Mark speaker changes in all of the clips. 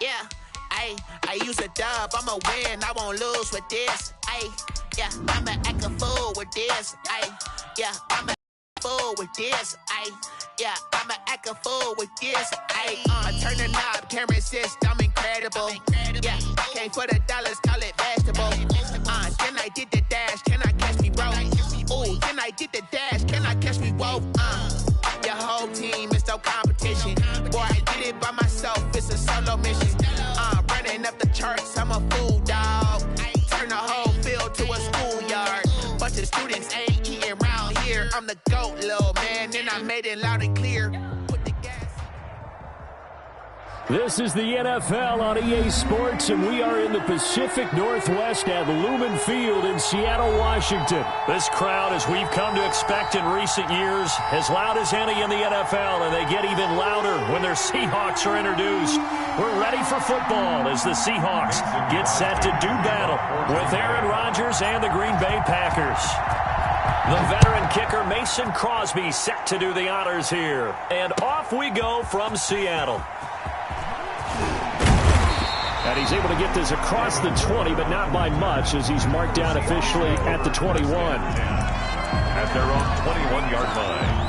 Speaker 1: Yeah, I use a dub, I'ma win, I won't lose with this. Yeah, I'ma act a fool with this. Yeah, I'ma act a fool with this. Yeah, I'ma act a fool with this. I turn the knob, can't resist, I'm incredible. Yeah, came for the dollars, call it vegetable. Then I did the dash, can I catch me, bro? Ooh, then I did the dash, can I catch me, whoa? Your whole team is no competition. Boy, I did it by myself, it's a solo mission. Running up the charts, I'm a fool, dog. Turn the whole field to a schoolyard. Bunch of students ain't eating round here. I'm the GOAT, little man, and I made it loud and clear. Put the gas.
Speaker 2: This is the NFL on EA Sports, and we are in the Pacific Northwest at Lumen Field in Seattle, Washington. This crowd, as we've come to expect in recent years, as loud as any in the NFL, and they get even louder when their Seahawks are introduced. We're ready for football as the Seahawks get set to do battle with Aaron Rodgers and the Green Bay Packers. The veteran kicker Mason Crosby set to do the honors here. And off we go from Seattle. And he's able to get this across the 20, but not by much, as he's marked down officially at the 21.
Speaker 3: At their own 21-yard line.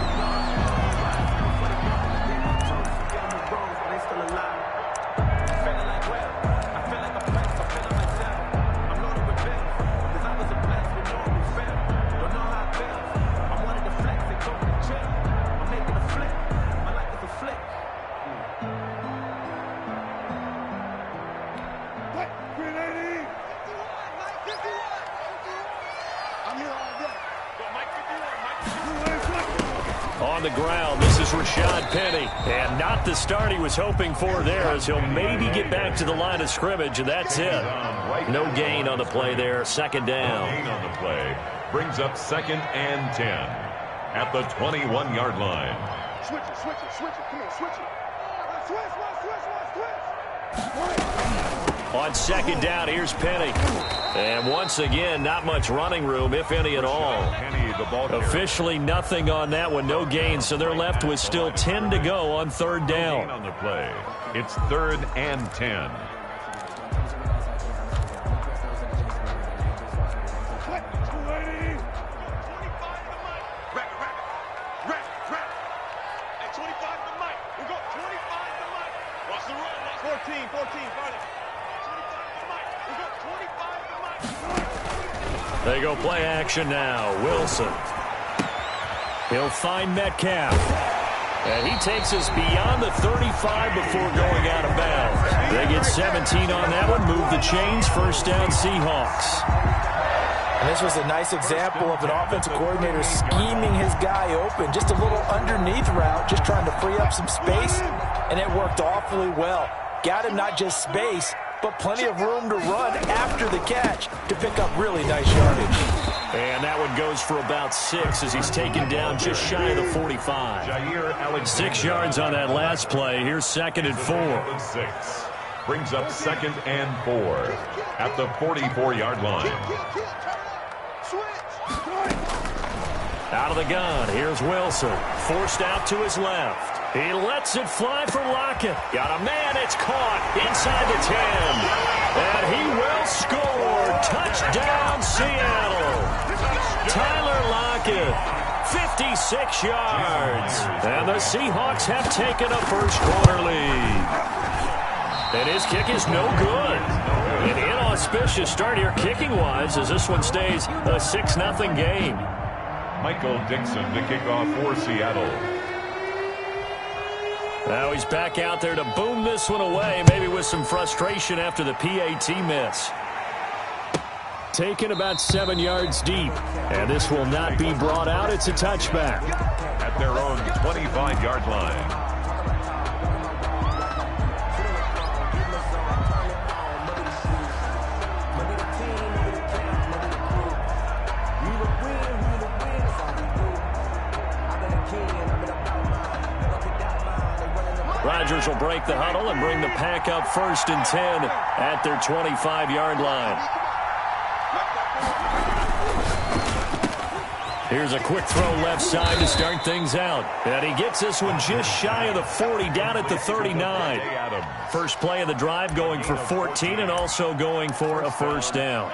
Speaker 2: On the ground, this is Rashad Penny. And not the start he was hoping for there, as he'll maybe get back to the line of scrimmage, and that's it. No gain on the play there, second down.
Speaker 3: No gain on the play brings up 2nd and 10 at the 21-yard line.
Speaker 4: Switch it, come on, switch it. Switch.
Speaker 2: On second down, here's Penny. And once again, not much running room, if any at all. Officially nothing on that one, no gain, so they're left with still 10 to go on third down.
Speaker 3: On the play, it's 3rd and 10.
Speaker 2: They go play action now. Wilson. He'll find Metcalf. And he takes us beyond the 35 before going out of bounds. They get 17 on that one. Move the chains. First down, Seahawks.
Speaker 5: And this was a nice example of an offensive coordinator scheming his guy open. Just a little underneath route, just trying to free up some space. And it worked awfully well. Got him not just space, but plenty of room to run after the catch to pick up really nice yardage.
Speaker 2: And that one goes for about 6 as he's taken down just shy of the 45. 6 yards on that last play. Here's 2nd and 4.
Speaker 3: 6 brings up 2nd and 4 at the 44-yard line.
Speaker 2: Out of the gun, here's Wilson. Forced out to his left. He lets it fly for Lockett. Got a man, it's caught inside the 10. And he will score. Touchdown, Seattle. Tyler Lockett, 56 yards. And the Seahawks have taken a first-quarter lead. And his kick is no good. An inauspicious start here kicking-wise as this one stays a 6-0 game.
Speaker 3: Michael Dixon to kick off for Seattle.
Speaker 2: Now he's back out there to boom this one away, maybe with some frustration after the PAT miss. Taken about 7 yards deep, and this will not be brought out. It's a touchback.
Speaker 3: At their own 25-yard line.
Speaker 2: Rodgers will break the huddle and bring the pack up 1st and 10 at their 25-yard line. Here's a quick throw left side to start things out. And he gets this one just shy of the 40, down at the 39. First play of the drive going for 14 and also going for a first down.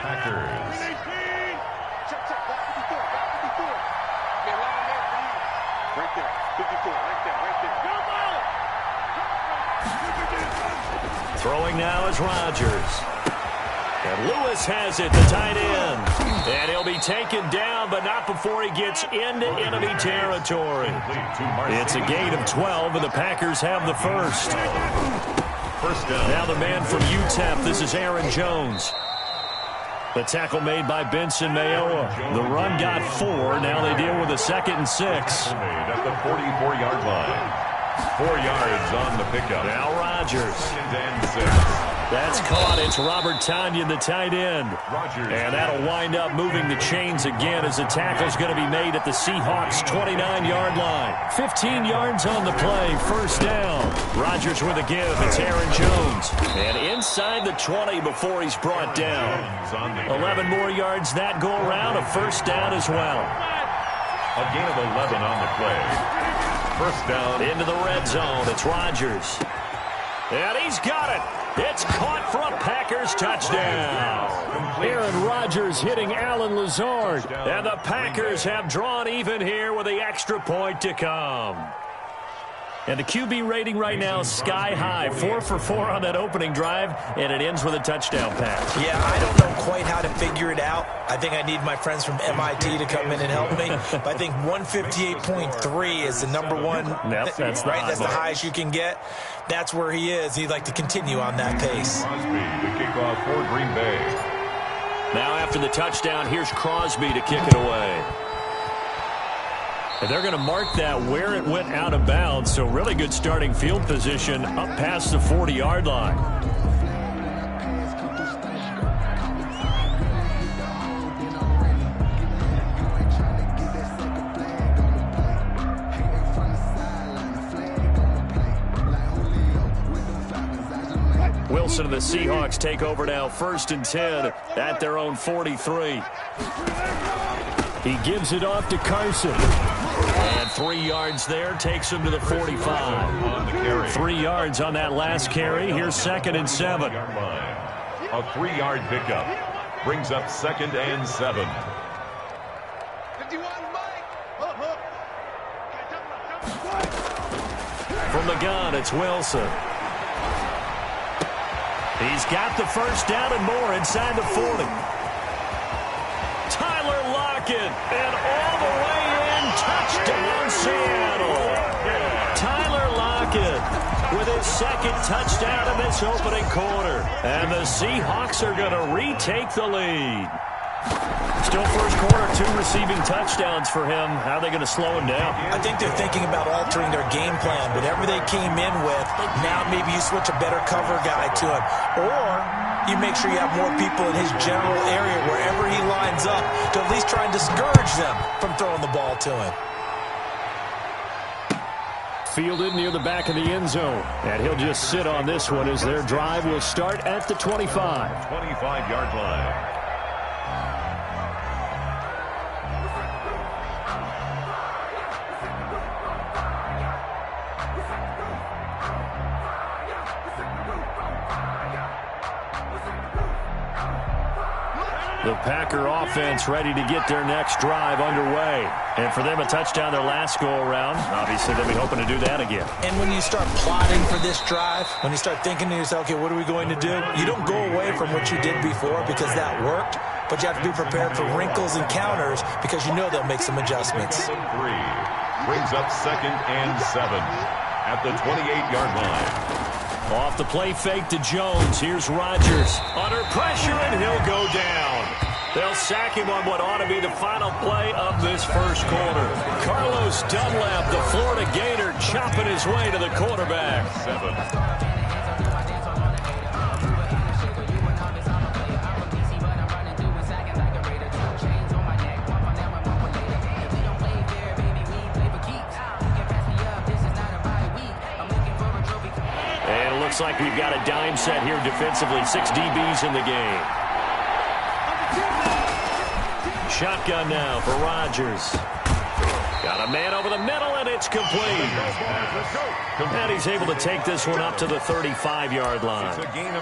Speaker 2: Throwing now is Rodgers. And Lewis has it, the tight end. And he'll be taken down, but not before he gets into enemy territory. It's a gain of 12, and the Packers have the first. First down. Now the man from UTEP, this is Aaron Jones. The tackle made by Benson Mayowa. The run got 4. Now they deal with a 2nd and 6.
Speaker 3: At the 44-yard line. 4 yards on the pickup.
Speaker 2: Now Rodgers.
Speaker 3: 2nd and 6.
Speaker 2: That's caught. It's Robert Tonyan, the tight end. And that'll wind up moving the chains again as the tackle's going to be made at the Seahawks' 29-yard line. 15 yards on the play. First down. Rodgers with a give. It's Aaron Jones. And inside the 20 before he's brought down. 11 more yards that go around. A first down as well.
Speaker 3: A gain of 11 on the play. First down.
Speaker 2: Into the red zone. It's Rodgers. And he's got it. It's caught for a Packers touchdown. Aaron Rodgers hitting Alan Lazard. And the Packers have drawn even here with the extra point to come. And the QB rating right now is sky high. 4 for 4 on that opening drive, and it ends with a touchdown pass.
Speaker 5: Yeah, I don't know quite how to figure it out. I think I need my friends from MIT to come in and help me. But I think 158.3 is the number one.
Speaker 2: Yep, that's
Speaker 5: right. That's the highest you can get. That's where he is. He'd like to continue on that pace.
Speaker 3: Crosby, the kickoff for Green Bay.
Speaker 2: Now after the touchdown, here's Crosby to kick it away. And they're going to mark that where it went out of bounds, so really good starting field position up past the 40-yard line. Wilson and the Seahawks take over now, 1st and 10 at their own 43. He gives it off to Carson. And 3 yards there takes him to the 45. 3 yards on that last carry. Here's 2nd and 7.
Speaker 3: A 3-yard pickup brings up 2nd and 7.
Speaker 2: From the gun, it's Wilson. He's got the first down and more inside the 40. Tyler Lockett, and all the way in, touchdown Seattle. Tyler Lockett with his 2nd touchdown in this opening quarter. And the Seahawks are going to retake the lead. Still first quarter, 2 receiving touchdowns for him. How are they going to slow him down?
Speaker 5: I think they're thinking about altering their game plan. Whatever they came in with, now maybe you switch a better cover guy to him. Or you make sure you have more people in his general area wherever he lines up to at least try and discourage them from throwing the ball to him.
Speaker 2: Fielded near the back of the end zone. And he'll just sit on this one as their drive will start at the 25.
Speaker 3: 25-yard line.
Speaker 2: The Packer offense ready to get their next drive underway. And for them, a touchdown their last go-around. Obviously, they'll be hoping to do that again.
Speaker 5: And when you start plotting for this drive, when you start thinking to yourself, okay, what are we going to do? You don't go away from what you did before because that worked, but you have to be prepared for wrinkles and counters because you know they'll make some adjustments.
Speaker 3: 3 brings up 2nd and 7 at the 28-yard line.
Speaker 2: Off the play fake to Jones. Here's Rodgers. Under pressure, and he'll go down. They'll sack him on what ought to be the final play of this first quarter. Carlos Dunlap, the Florida Gator, chopping his way to the quarterback.
Speaker 3: 7.
Speaker 2: Looks like we've got a dime set here defensively. 6 DBs in the game. Shotgun now for Rodgers. Got a man over the middle, and it's complete. And he's able to take this one up to the 35-yard line.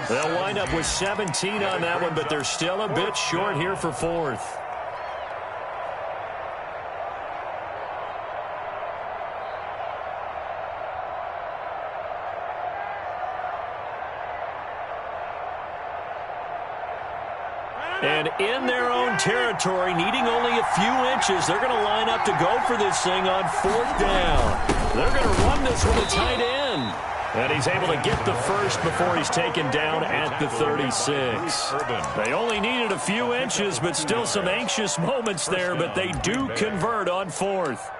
Speaker 2: They'll wind up with 17 on that one, but they're still a bit short here for fourth. And in their own territory, needing only a few inches, they're going to line up to go for this thing on fourth down. They're going to run this with a tight end. And he's able to get the first before he's taken down at the 36. They only needed a few inches, but still some anxious moments there, but they do convert on fourth.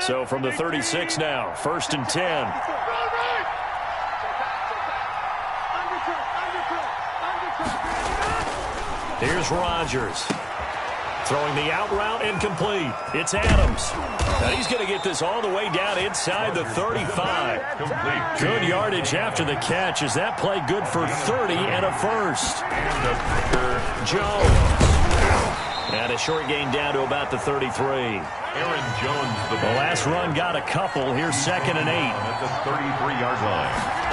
Speaker 2: So from the 36 now, 1st and 10. Here's Rodgers. Throwing the out route incomplete. It's Adams. Now he's going to get this all the way down inside the 35. Good yardage after the catch. Is that play good for 30 and a first? Jones. And a short gain down to about the 33.
Speaker 3: Aaron Jones.
Speaker 2: The last run got a couple. Here's 2nd and 8.
Speaker 3: At the 33-yard line.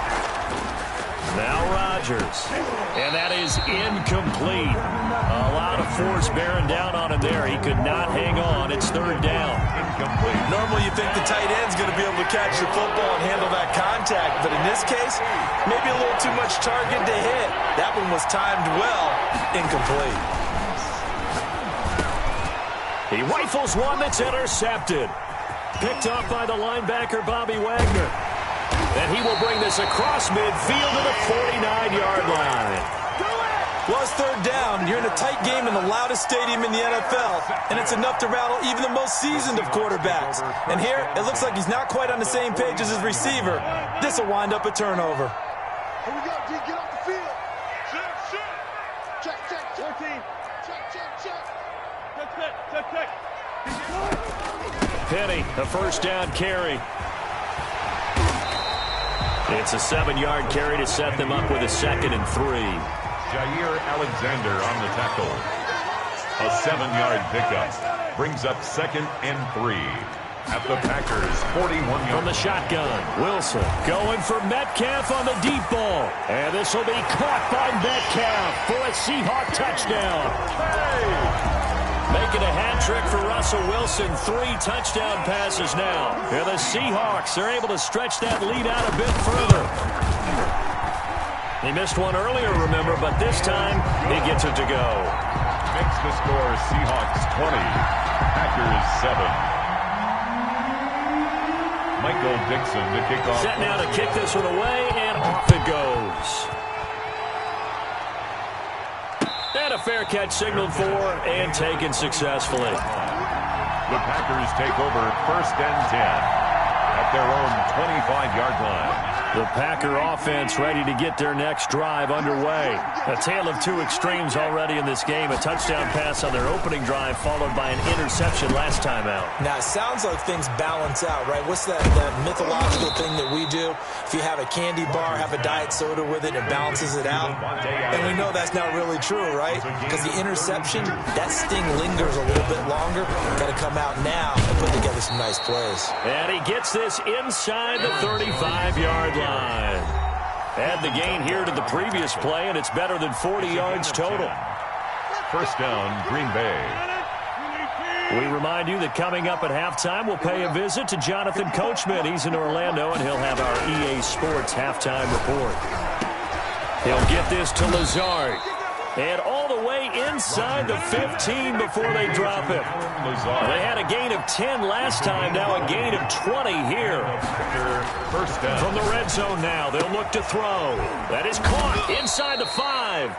Speaker 2: Now Rodgers. And that is incomplete. A lot of force bearing down on him there. He could not hang on. It's 3rd down.
Speaker 3: Incomplete.
Speaker 5: Normally you think the tight end's going to be able to catch the football and handle that contact, but in this case, maybe a little too much target to hit. That one was timed well. Incomplete.
Speaker 2: He rifles one that's intercepted. Picked off by the linebacker, Bobby Wagner. And he will bring this across midfield to the 49-yard line.
Speaker 5: Well, it's 3rd down. You're in a tight game in the loudest stadium in the NFL, and it's enough to rattle even the most seasoned of quarterbacks. And here, it looks like he's not quite on the same page as his receiver. This will wind up a turnover.
Speaker 4: Here we go, D. Get off the field. Check, 14. Check.
Speaker 2: Penny, a 1st down carry. It's a 7-yard carry to set them up with a 2nd and 3.
Speaker 3: Jair Alexander on the tackle. A 7-yard pickup brings up 2nd and 3 at the Packers' 41-yard.
Speaker 2: From the shotgun, Wilson going for Metcalf on the deep ball. And this will be caught by Metcalf for a Seahawk touchdown. Making a hat trick for Russell Wilson. 3 touchdown passes now. And the Seahawks are able to stretch that lead out a bit further. He missed one earlier, remember, but this time he gets it to go.
Speaker 3: Makes the score Seahawks 20, Packers 7. Michael Dixon to kick off.
Speaker 2: Set now to kick this one away, and off it goes. And a fair catch signaled for and taken successfully.
Speaker 3: The Packers take over 1st and 10 at their own 25-yard line.
Speaker 2: The Packer offense ready to get their next drive underway. A tale of 2 extremes already in this game. A touchdown pass on their opening drive followed by an interception last time out.
Speaker 5: Now, it sounds like things balance out, right? What's that mythological thing that we do? If you have a candy bar, have a diet soda with it, it balances it out. And we know that's not really true, right? Because the interception, that sting lingers a little bit longer. Got to come out now and put together some nice plays.
Speaker 2: And he gets this inside the 35-yard line. Add the gain here to the previous play, and it's better than 40 yards total.
Speaker 3: 1st down, Green Bay.
Speaker 2: We remind you that coming up at halftime, we'll pay a visit to Jonathan Coachman. He's in Orlando, and he'll have our EA Sports halftime report. He'll get this to Lazard. And all the way inside the 15 before they drop it. They had a gain of 10 last time, now a gain of 20 here.
Speaker 3: 1st down.
Speaker 2: From the red zone now, they'll look to throw. That is caught inside the 5.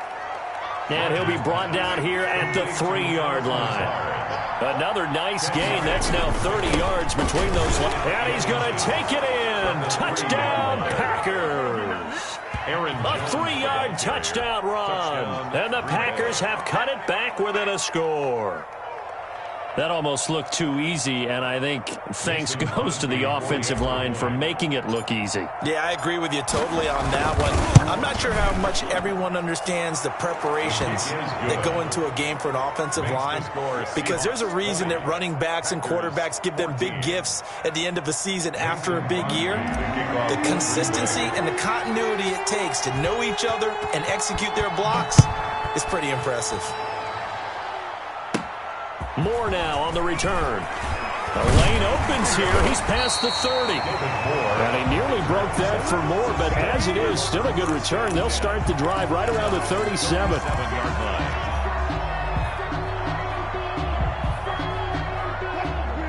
Speaker 2: And he'll be brought down here at the 3-yard line. Another nice gain. That's now 30 yards between those. And he's going to take it in. Touchdown, Packers. A 3-yard touchdown run. And the Packers have cut it back within a score. That almost looked too easy, and I think thanks goes to the offensive line for making it look easy.
Speaker 5: Yeah, I agree with you totally on that one. I'm not sure how much everyone understands the preparations that go into a game for an offensive line, because there's a reason that running backs and quarterbacks give them big gifts at the end of the season after a big year. The consistency and the continuity it takes to know each other and execute their blocks is pretty impressive.
Speaker 2: Moore now on the return. The lane opens here. He's past the 30. And he nearly broke that for Moore, but as it is, still a good return. They'll start the drive right around the 37.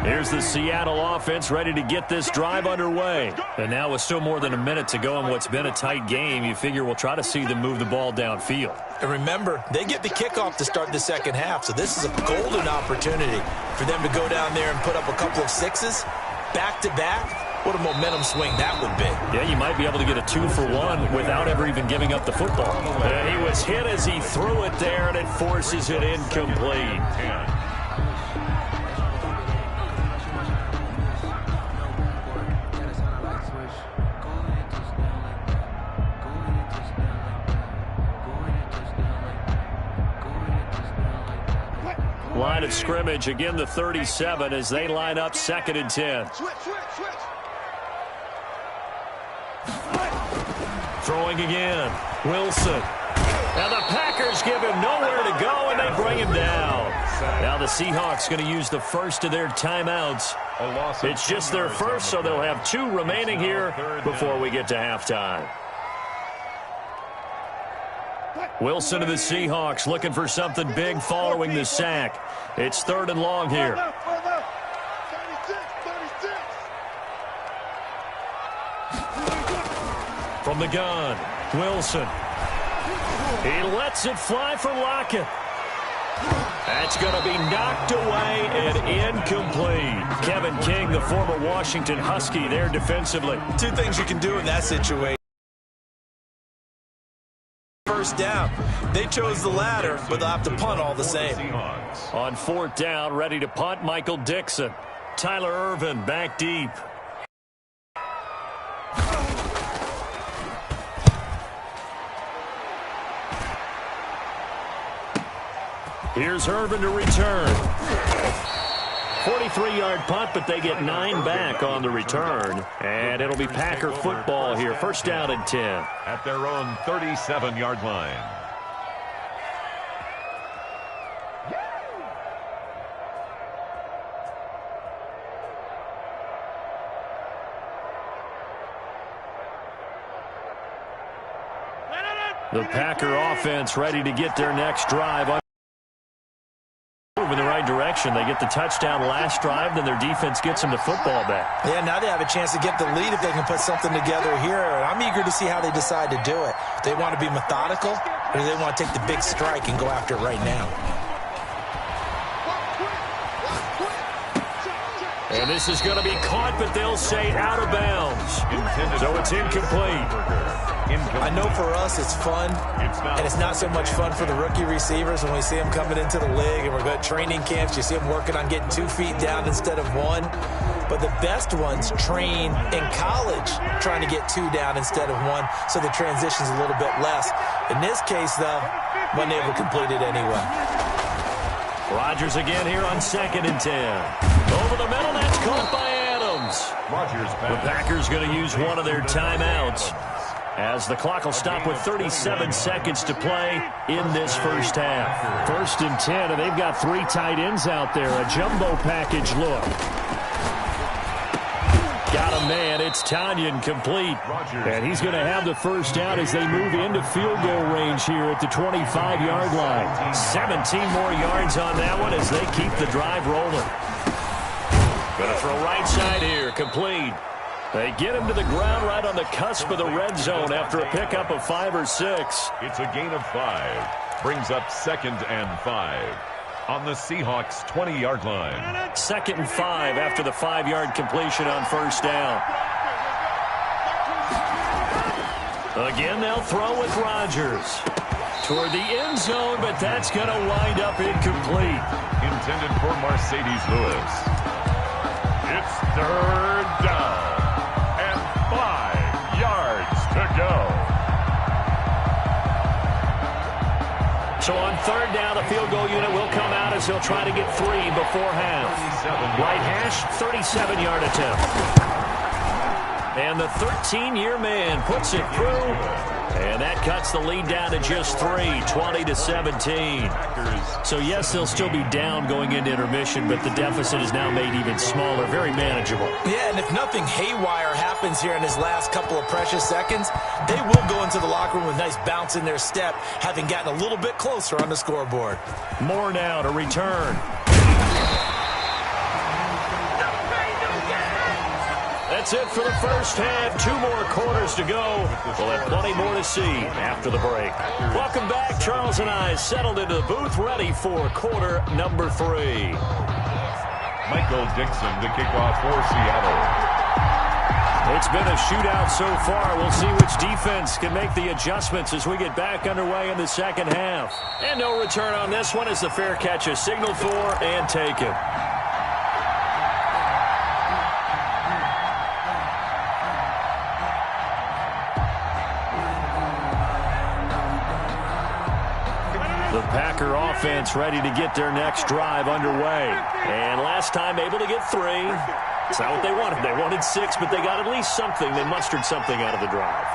Speaker 2: Here's the Seattle offense ready to get this drive underway. And now with still more than a minute to go in what's been a tight game, you figure we'll try to see them move the ball downfield.
Speaker 5: And remember, they get the kickoff to start the second half, so this is a golden opportunity for them to go down there and put up a couple of sixes back-to-back. What a momentum swing that would be.
Speaker 2: Yeah, you might be able to get a 2-for-1 without ever even giving up the football. And he was hit as he threw it there, and it forces it incomplete. Line of scrimmage, again the 37 as they line up 2nd and 10. Throwing again, Wilson. Now the Packers give him nowhere to go, and they bring him down. Now the Seahawks going to use the first of their timeouts. It's just their first, so they'll have 2 remaining here before we get to halftime. Wilson to the Seahawks looking for something big following the sack. It's 3rd and long here. From the gun, Wilson. He lets it fly for Lockett. That's going to be knocked away and incomplete. Kevin King, the former Washington Husky, there defensively. 2 things you can do in that situation. First down. They chose the latter, but they'll have to punt all the same. On 4th down, ready to punt, Michael Dixon. Tyler Ervin back deep. Here's Ervin to return. 43-yard punt, but they get 9 back on the return. And it'll be Packer football here. 1st down and 10.
Speaker 3: At their own 37-yard line.
Speaker 2: The Packer offense ready to get their next drive. In the right direction. They get the touchdown last drive, then their defense gets them the football back.
Speaker 5: Yeah, now they have a chance to get the lead if they can put something together here. And I'm eager to see how they decide to do it. Do they want to be methodical, or do they want to take the big strike and go after it right now?
Speaker 2: And this is going to be caught, but they'll say out of bounds. So it's incomplete.
Speaker 5: I know for us it's fun, and it's not so much fun for the rookie receivers when we see them coming into the league and we're going to training camps. You see them working on getting 2 feet down instead of 1. But the best ones train in college trying to get 2 down instead of 1, so the transition's a little bit less. In this case, though, wasn't able to complete it anyway.
Speaker 2: Rodgers again here on 2nd and 10. Over the middle, that's caught by Adams. The Packers going to use one of their timeouts, as the clock will stop with 37 seconds to play in this first half. 1st and 10, and they've got 3 tight ends out there. A jumbo package look. Got a man. It's Tanyan complete. And he's going to have the first down as they move into field goal range here at the 25-yard line. 17 more yards on that one as they keep the drive rolling. Going to throw right side here. Complete. They get him to the ground right on the cusp of the red zone after a pickup of 5 or 6.
Speaker 3: It's a gain of 5. Brings up 2nd and 5 on the Seahawks' 20-yard line.
Speaker 2: 2nd and 5 after the 5-yard completion on 1st down. Again, they'll throw with Rodgers. toward the end zone, but that's going to wind up incomplete.
Speaker 3: Intended for Mercedes Lewis. It's third down and 5 yards to go.
Speaker 2: So on third down, the field goal unit will come out as he'll try to get 3 before half. Right hash, 37-yard attempt. And the 13-year man puts it through. And that cuts the lead down to just 3, 20-17. So, yes, they'll still be down going into intermission, but the deficit is now made even smaller, very manageable.
Speaker 5: Yeah, and if nothing haywire happens here in his last couple of precious seconds, they will go into the locker room with a nice bounce in their step, having gotten a little bit closer on the scoreboard.
Speaker 2: More now to return. That's it for the first half. 2 more quarters to go. We'll have plenty more to see after the break. Welcome back. Charles and I settled into the booth, ready for quarter number 3.
Speaker 3: Michael Dixon to kick off for Seattle.
Speaker 2: It's been a shootout so far. We'll see which defense can make the adjustments as we get back underway in the second half. And no return on this one as the fair catch is signaled for and taken. The Packer offense ready to get their next drive underway. And last time able to get 3. It's not what they wanted. They wanted 6, but they got at least something. They mustered something out of the drive.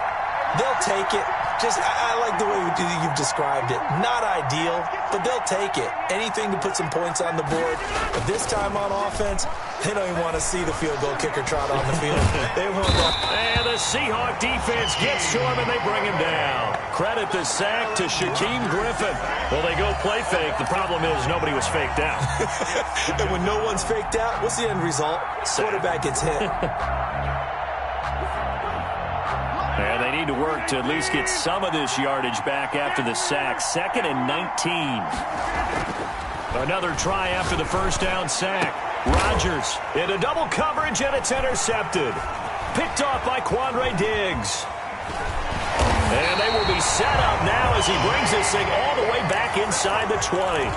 Speaker 5: They'll take it. I like the way you've described it. Not ideal, but they'll take it. Anything to put some points on the board. But this time on offense, they don't even want to see the field goal kicker trot on the field. They want that.
Speaker 2: And the Seahawk defense gets to him, and they bring him down. Credit the sack to Shaquem Griffin. Well, they go play fake. The problem is nobody was faked out.
Speaker 5: And when no one's faked out, what's the end result? Quarterback gets hit.
Speaker 2: And they need to work to at least get some of this yardage back after the sack. 2nd and 19. Another try after the first down sack. Rodgers into double coverage, and it's intercepted. Picked off by Quandre Diggs. And they will be set up now as he brings this thing all the way back inside the 20.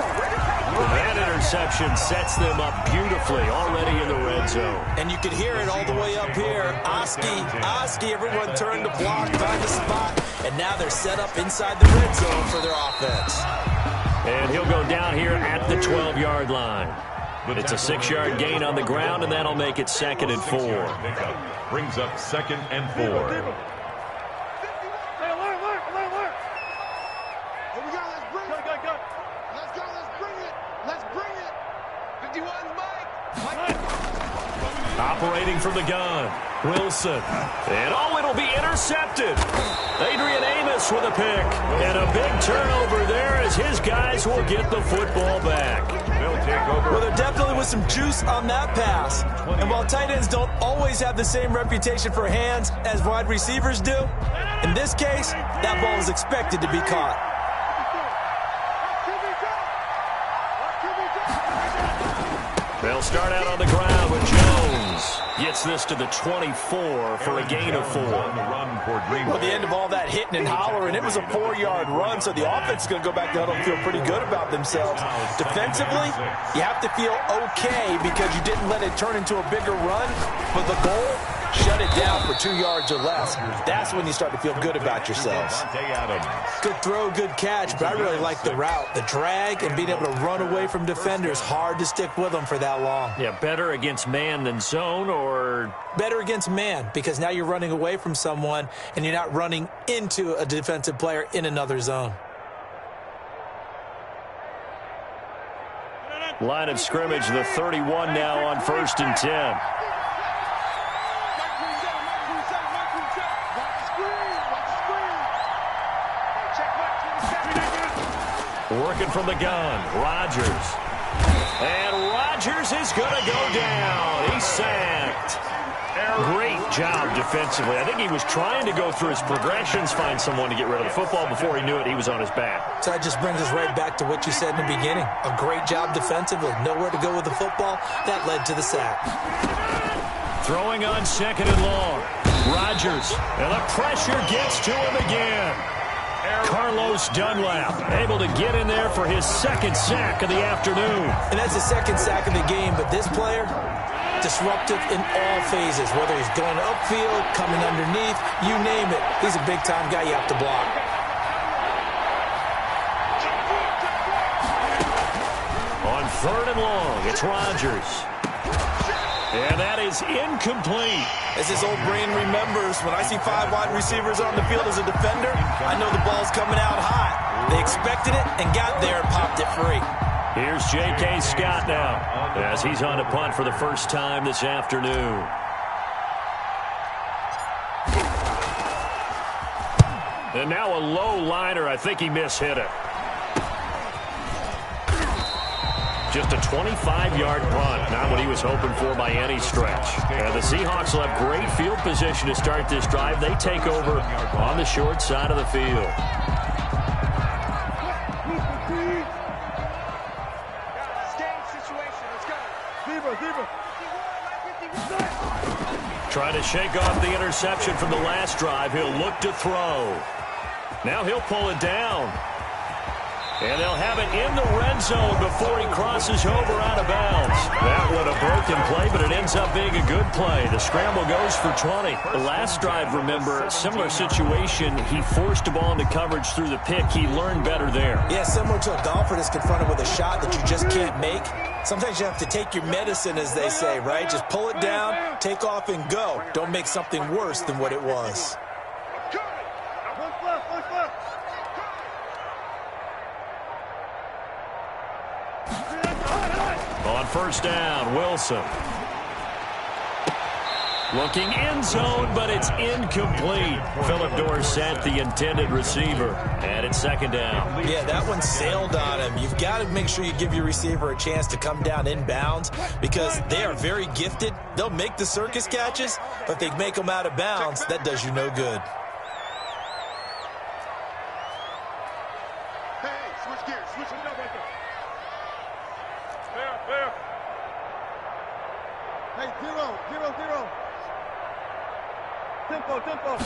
Speaker 2: That interception sets them up beautifully already in the red zone.
Speaker 5: And you could hear it all the way up here. Oski, everyone turned to block, find the spot, and now they're set up inside the red zone for their offense.
Speaker 2: And he'll go down here at the 12-yard line. It's a 6-yard gain on the ground, and that'll make it 2nd and 4.
Speaker 3: Brings up 2nd and 4.
Speaker 2: Operating from the gun, Wilson. And it'll be intercepted. Adrian Amos with a pick. And a big turnover there as his guys will get the football back.
Speaker 3: They'll take over.
Speaker 5: Well, there definitely was some juice on that pass. And while tight ends don't always have the same reputation for hands as wide receivers do, in this case, that ball was expected to be caught.
Speaker 2: They'll start out on the ground with Jones. Gets this to the 24 for a gain of 4.
Speaker 5: Well, the end of all that hitting and hollering, it was a 4-yard run, so the offense is going to go back to huddle and feel pretty good about themselves. Defensively, you have to feel okay because you didn't let it turn into a bigger run, but the goal, shut it down for 2 yards or less. That's when you start to feel good about yourselves. Good throw, good catch, but I really like the route. The drag and being able to run away from defenders, hard to stick with them for that long.
Speaker 2: Yeah, better against man than zone, or
Speaker 5: better against man, because now you're running away from someone and you're not running into a defensive player in another zone.
Speaker 2: Line of scrimmage, the 31 now on 1st and 10. Working from the gun, Rodgers. And Rodgers is going to go down. He's sacked. Great job defensively. I think he was trying to go through his progressions, find someone to get rid of the football. Before he knew it, he was on his back.
Speaker 5: So that just brings us right back to what you said in the beginning. A great job defensively. Nowhere to go with the football. That led to the sack.
Speaker 2: Throwing on 2nd and long. Rodgers. And the pressure gets to him again. Carlos Dunlap able to get in there for his second sack of the afternoon.
Speaker 5: And that's his second sack of the game, but this player, disruptive in all phases, whether he's going upfield, coming underneath, you name it. He's a big-time guy you have to block.
Speaker 2: On 3rd and long, it's Rodgers. And that is incomplete.
Speaker 5: As his old brain remembers, when I see 5 wide receivers on the field as a defender, I know the ball's coming out hot. They expected it and got there and popped it free.
Speaker 2: Here's J.K. Scott now as he's on to punt for the first time this afternoon. And now a low liner. I think he mishit it. Just a 25-yard punt, not what he was hoping for by any stretch. And the Seahawks will have great field position to start this drive. They take over on the short side of the field. Trying to shake off the interception from the last drive. He'll look to throw. Now he'll pull it down. And they'll have it in the red zone before he crosses over out of bounds. That one a broken play, but it ends up being a good play. The scramble goes for 20. The last drive, remember, similar situation. He forced a ball into coverage through the pick. He learned better there.
Speaker 5: Yeah, similar to a golfer that's confronted with a shot that you just can't make. Sometimes you have to take your medicine, as they say, right? Just pull it down, take off, and go. Don't make something worse than what it was.
Speaker 2: On 1st down, Wilson. Looking end zone, but it's incomplete. Phillip Dorsett, the intended receiver. And it's 2nd down.
Speaker 5: Yeah, that one sailed on him. You've got to make sure you give your receiver a chance to come down inbounds because they are very gifted. They'll make the circus catches, but if they make them out of bounds, that does you no good.
Speaker 4: Hey, switch gears. Switch it up right there. Fair. Hey, 0. Tempo.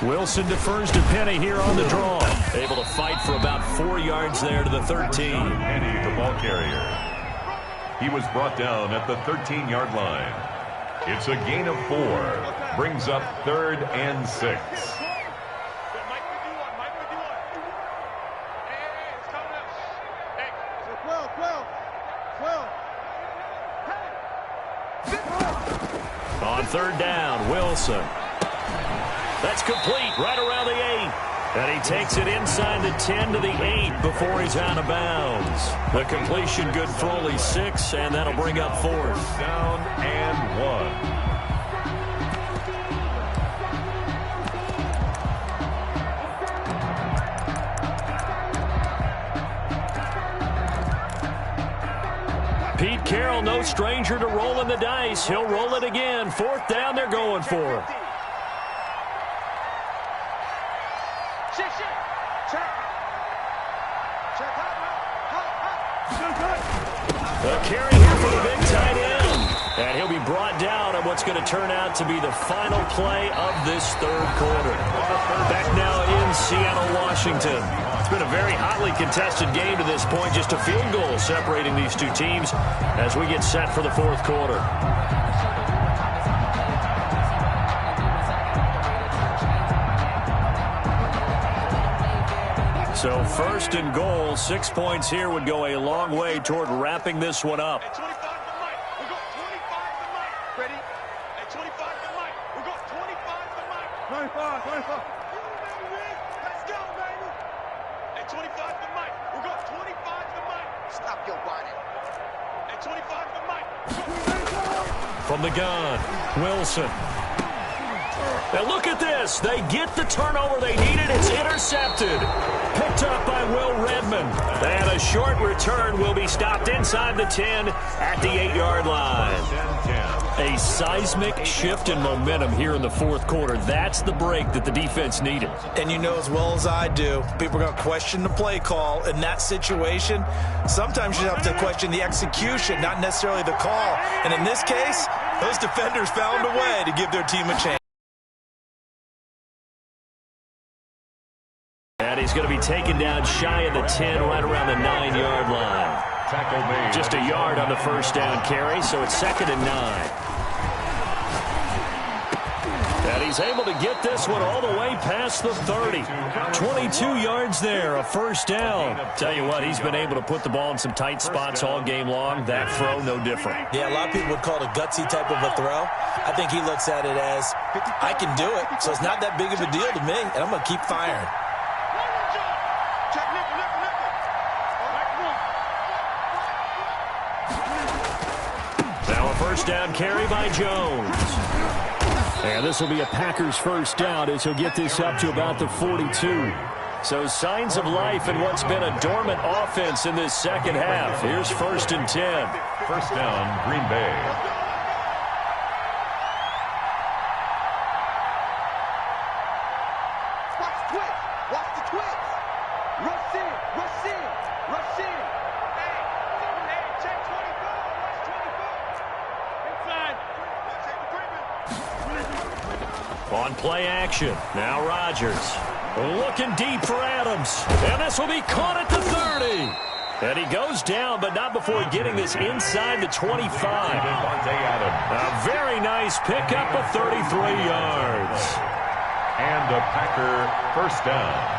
Speaker 2: Wilson defers to Penny here on the draw. Able to fight for about 4 yards there to the 13.
Speaker 3: Penny, the ball carrier. He was brought down at the 13-yard line. It's a gain of 4. Brings up 3rd and 6.
Speaker 2: On 3rd down, Wilson. That's complete right around the 8. And he takes it inside the 10 to the 8 before he's out of bounds. The completion good for only 6, and that'll bring up 4th.
Speaker 3: Down and 1.
Speaker 2: Pete Carroll, no stranger to rolling the dice. He'll roll it again. 4th down, they're going for it. A carry here for the big tight end. And he'll be brought down at what's going to turn out to be the final play of this 3rd quarter. Back now in Seattle, Washington. It's been a very hotly contested game to this point. Just a field goal separating these two teams as we get set for the 4th quarter. So 1st and goal, 6 points here would go a long way toward wrapping this one up.
Speaker 4: At 25 to Mike. We'll go 25 to Mike. Ready? At 25 to Mike. We'll go 25 to Mike. 25. Let's go, baby. At 25 to Mike. We'll go 25 to Mike. Stop your bonnet. At 25 to Mike.
Speaker 2: From the gun, Wilson. Now look at this. They get the turnover they needed. It's intercepted. Picked up by Will Redmond. And a short return will be stopped inside the 10 at the 8-yard line. A seismic shift in momentum here in the 4th quarter. That's the break that the defense needed.
Speaker 5: And you know as well as I do, people are going to question the play call in that situation. Sometimes you have to question the execution, not necessarily the call. And in this case, those defenders found a way to give their team a chance.
Speaker 2: going to be taken down shy of the 10, right around the 9-yard line.
Speaker 3: Tackle made.
Speaker 2: Just a yard on the first down carry, so it's 2nd and 9. And he's able to get this one all the way past the 30. 22 yards there, a first down. Tell you what, he's been able to put the ball in some tight spots all game long. That throw, no different.
Speaker 5: Yeah, a lot of people would call it a gutsy type of a throw. I think he looks at it as, I can do it, so it's not that big of a deal to me, and I'm going to keep firing.
Speaker 2: Now a first down carry by Jones. And this will be a Packers first down as he'll get this up to about the 42. So signs of life in what's been a dormant offense in this second half. Here's 1st and 10.
Speaker 3: First down, Green Bay.
Speaker 4: Watch the twitch. Watch the twitch. Rush in. Rush in. Rush in. Hey, check 24. Watch 24. Inside. Check the treatment.
Speaker 2: On play action. Now Rodgers. Looking deep for Adams. And this will be caught at the 30. And he goes down, but not before getting this inside the 25. A very nice pickup of 33 yards.
Speaker 3: And a Packer first down.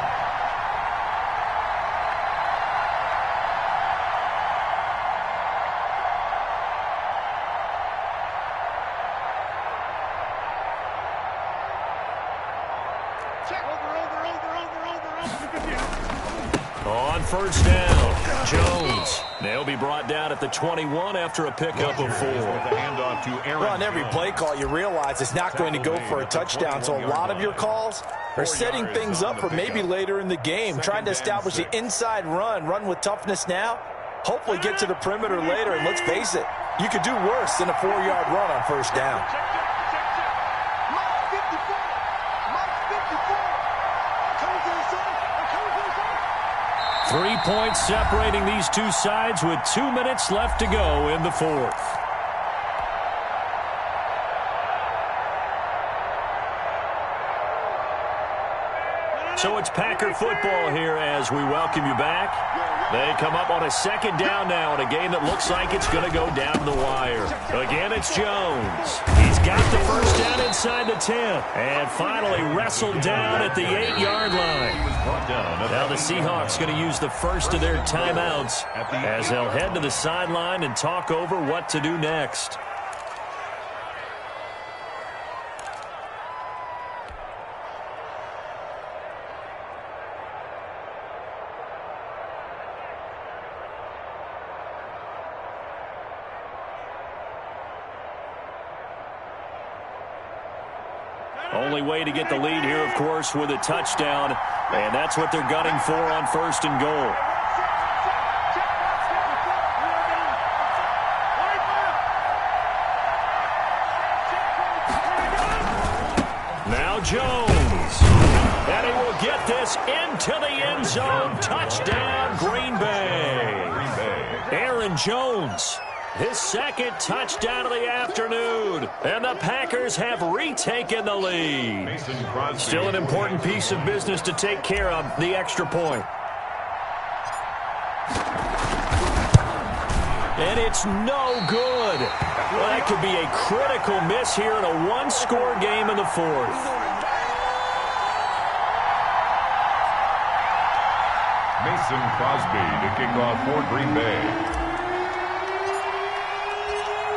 Speaker 2: On first down, Jones. They'll be brought down at the 21 after a pickup of 4.
Speaker 5: Well, on every play call, you realize it's not going to go for a touchdown, so a lot of your calls are setting things up for maybe later in the game, trying to establish the inside run with toughness now, hopefully get to the perimeter later, and let's face it, you could do worse than a 4-yard run on first down.
Speaker 2: 3 points separating these two sides with 2 minutes left to go in the 4th. So it's Packer football here as we welcome you back. They come up on a second down now in a game that looks like it's going to go down the wire. Again, it's Jones. He's got the first down inside the 10. And finally wrestled down at the 8-yard line. Now the Seahawks going to use the first of their timeouts as they'll head to the sideline and talk over what to do next. Only way to get the lead here, of course, with a touchdown, and that's what they're gunning for on 1st and goal. Now Jones, and he will get this into the end zone. Touchdown, Green Bay. Aaron Jones. His second touchdown of the afternoon. And the Packers have retaken the lead. Still an important piece of business to take care of, the extra point. And it's no good. Well, that could be a critical miss here in a one-score game in the 4th.
Speaker 3: Mason Crosby to kick off for Green Bay.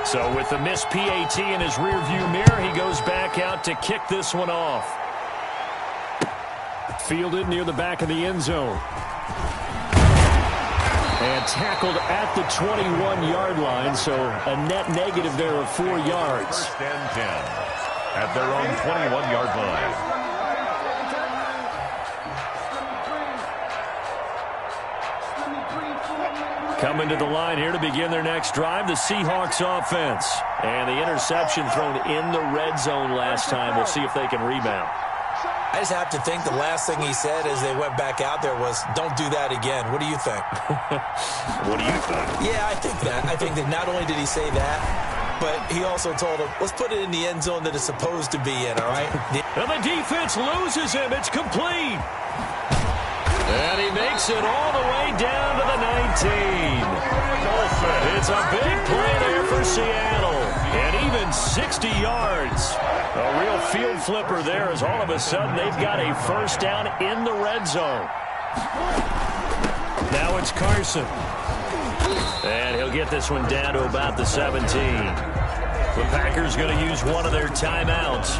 Speaker 2: So with the missed PAT in his rearview mirror, he goes back out to kick this one off. Fielded near the back of the end zone. And tackled at the 21-yard line, so a net negative there of 4 yards.
Speaker 3: First and 10 at their own 21-yard line.
Speaker 2: Coming to the line here to begin their next drive, the Seahawks offense. And the interception thrown in the red zone last time. We'll see if they can rebound.
Speaker 5: I just have to think the last thing he said as they went back out there was, don't do that again. What do you think?
Speaker 2: What do you think?
Speaker 5: Yeah, I think that. I think that not only did he say that, but he also told him, let's put it in the end zone that it's supposed to be in, all right?
Speaker 2: And the defense loses him. It's complete. And he makes it all the way down to the 19. It's a big play there for Seattle. And even 60 yards. A real field flipper there as all of a sudden they've got a first down in the red zone. Now it's Carson. And he'll get this one down to about the 17. The Packers going to use one of their timeouts.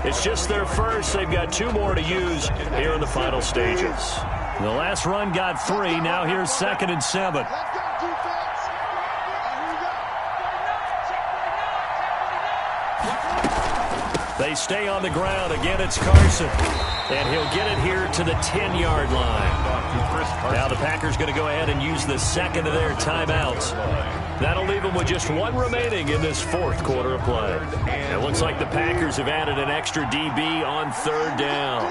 Speaker 2: It's just their first. They've got 2 more to use here in the final stages. The last run got 3. Now here's 2nd and 7. They stay on the ground. Again, it's Carson. And he'll get it here to the 10-yard line. Now the Packers going to go ahead and use the second of their timeouts. That'll leave them with just 1 remaining in this 4th quarter of play. It looks like the Packers have added an extra DB on 3rd down.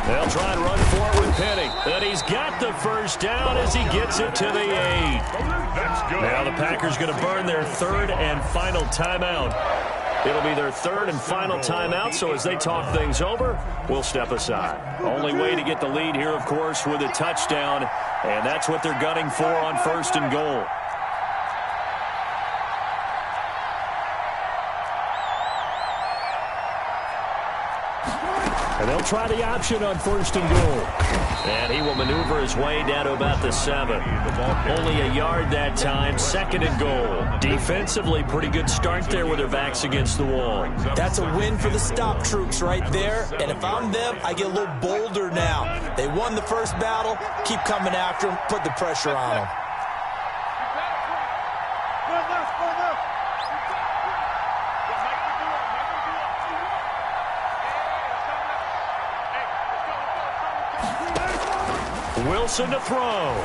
Speaker 2: They'll try and run for it with Penny. And he's got the first down as he gets it to the 8. Now the Packers going to burn their 3rd and final timeout. It'll be their 3rd and final timeout, so as they talk things over, we'll step aside. Only way to get the lead here, of course, with a touchdown, and that's what they're gunning for on 1st and goal. And they'll try the option on 1st and goal. And he will maneuver his way down to about the 7. Only a yard that time, 2nd and goal. Defensively, pretty good start there with their backs against the wall.
Speaker 5: That's a win for the stop troops right there. And if I'm them, I get a little bolder now. They won the first battle. Keep coming after them. Put the pressure on them.
Speaker 2: Wilson to throw.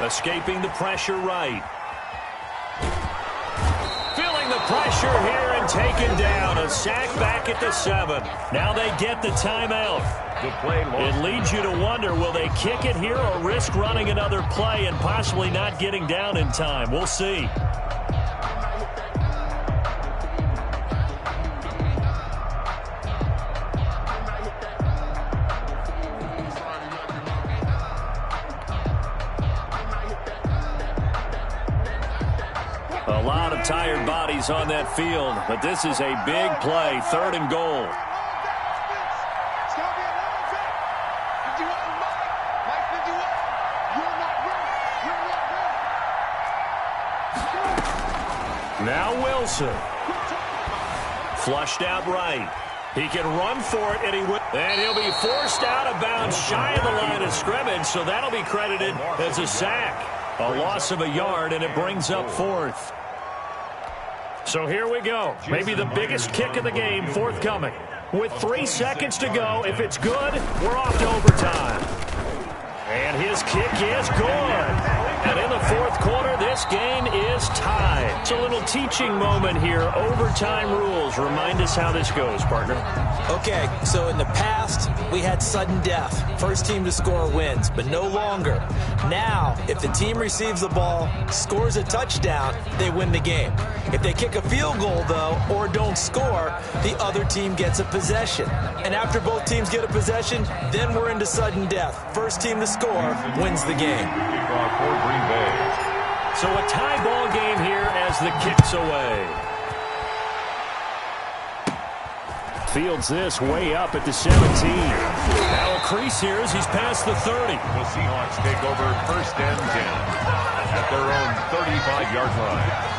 Speaker 2: Escaping the pressure right. Feeling the pressure here and taken down. A sack back at the 7. Now they get the timeout. It leads you to wonder, will they kick it here or risk running another play and possibly not getting down in time? We'll see. A lot of tired bodies on that field, but this is a big play, 3rd and goal. Now Wilson. Flushed out right. He can run for it, and he'll be forced out of bounds shy of the line of scrimmage, so that'll be credited as a sack. A loss of a yard, and it brings up 4th. So here we go. Maybe the biggest kick of the game forthcoming. With 3 seconds to go, if it's good, we're off to overtime. And his kick is good. And in the 4th quarter, this game is tied. It's a little teaching moment here. Overtime rules. Remind us how this goes, partner.
Speaker 5: Okay, so in the past, we had sudden death. First team to score wins, but no longer. Now, if the team receives the ball, scores a touchdown, they win the game. If they kick a field goal, though, or don't score, the other team gets a possession. And after both teams get a possession, then we're into sudden death. First team to score wins the game.
Speaker 2: So a tie ball game here as the kick's away. Fields this way up at the 17. Now a crease here as he's past the 30.
Speaker 3: The Seahawks take over 1st and 10 at their own 35-yard line.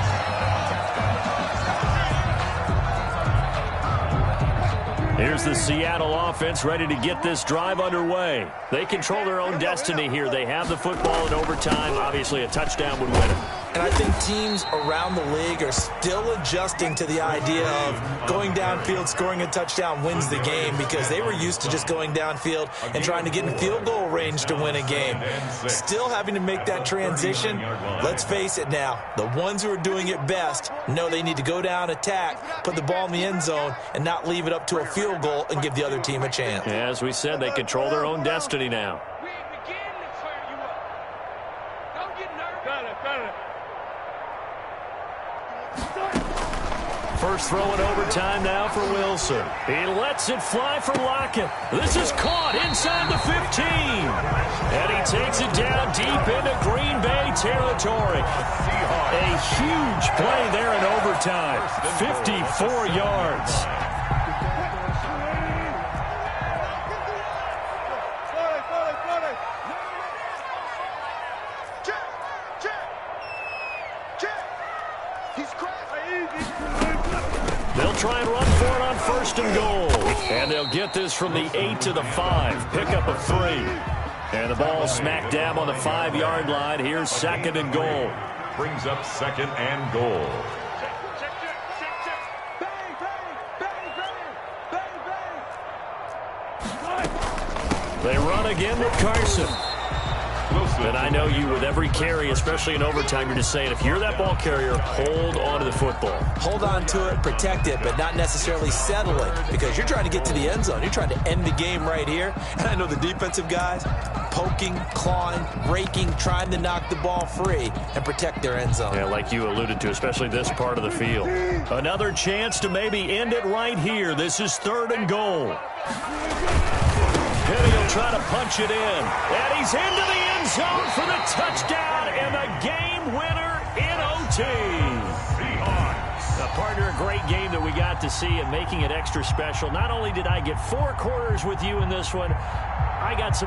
Speaker 2: Here's the Seattle offense ready to get this drive underway. They control their own destiny here. They have the football in overtime. Obviously, a touchdown would win it.
Speaker 5: And I think teams around the league are still adjusting to the idea of going downfield, scoring a touchdown wins the game, because they were used to just going downfield and trying to get in field goal range to win a game. Still having to make that transition. Let's face it now, the ones who are doing it best know they need to go down, attack, put the ball in the end zone, and not leave it up to a field goal and give the other team a chance.
Speaker 2: As we said, they control their own destiny now. First throw in overtime now for Wilson. He lets it fly for Lockett. This is caught inside the 15. And he takes it down deep into Green Bay territory. A huge play there in overtime. 54 yards. They'll try and run for it on 1st and goal. And they'll get this from the 8 to the 5. Pick up a 3. And the ball smack dab on the 5-yard line. Here's 2nd and goal.
Speaker 3: Brings up 2nd and goal.
Speaker 2: They run again with Carson. And I know you, with every carry, especially in overtime, you're just saying, if you're that ball carrier, hold on to the football.
Speaker 5: Hold on to it, protect it, but not necessarily settle it, because you're trying to get to the end zone. You're trying to end the game right here. And I know the defensive guys poking, clawing, raking, trying to knock the ball free and protect their end zone.
Speaker 2: Yeah, like you alluded to, especially this part of the field. Another chance to maybe end it right here. This is 3rd and goal. Penny will try to punch it in. And he's into the end zone for the touchdown and the game winner in OT. Partner, a great game that we got to see and making it extra special. Not only did I get 4 quarters with you in this one, I got some